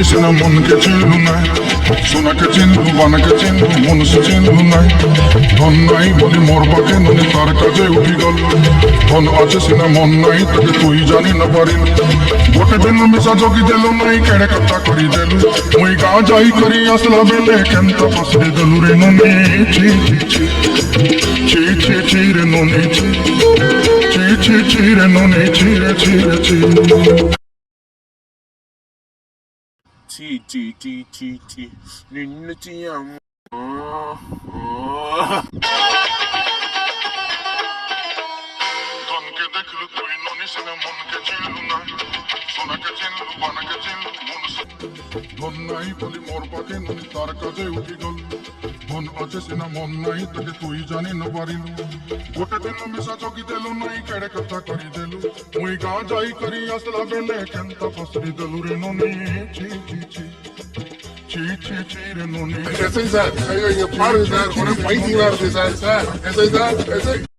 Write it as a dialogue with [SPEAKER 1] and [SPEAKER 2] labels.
[SPEAKER 1] নিশানা মনকে চিনলু নাই সোনাকে চিনলু বানাকে চিনলু মনুষ্য চিনলু নাই ধন নাই বলি মোর পাকে ননি তার কাজে উঠি গল ধন আছে সিনা মন নাই তাকে তুই জানি না পারিল গোটে দিন মিশা জগি দেলু নাই কেড়ে কথা করি দেলু মুই গা যাই করি আসলা বেলে কেন্ত পসরি দেলু রে ননি ছি ছি ছি ছি ছি রে ননি ছি ছি ছি ছি রে ননি ছি রে ছি রে ছি
[SPEAKER 2] చి నిన్ను చేయమ్మ
[SPEAKER 1] ধনকে দেখলু তুই ননি সিনা মনকে চিনলু না সোনাকে চিনলু বানাকে চিনলু মনুষ্য ধন নাই বলি মোর পাকে ননি তার কাজে উঠি গল ধন আছে সিনা মন নাই তাকে তুই জানি না পারিলু গোটে দিন মিশা জগি দেলু নাই কেড়ে কথা করি দেলু মুই গা যাই করি আসলা বেলে কেন্ত পসরি দেলু রে ননি ছি ছি ছি ছি ছি ছি রে ননি
[SPEAKER 3] Ese es that. Hay un par de that. Con el país y la de that. Ese es that. Ese.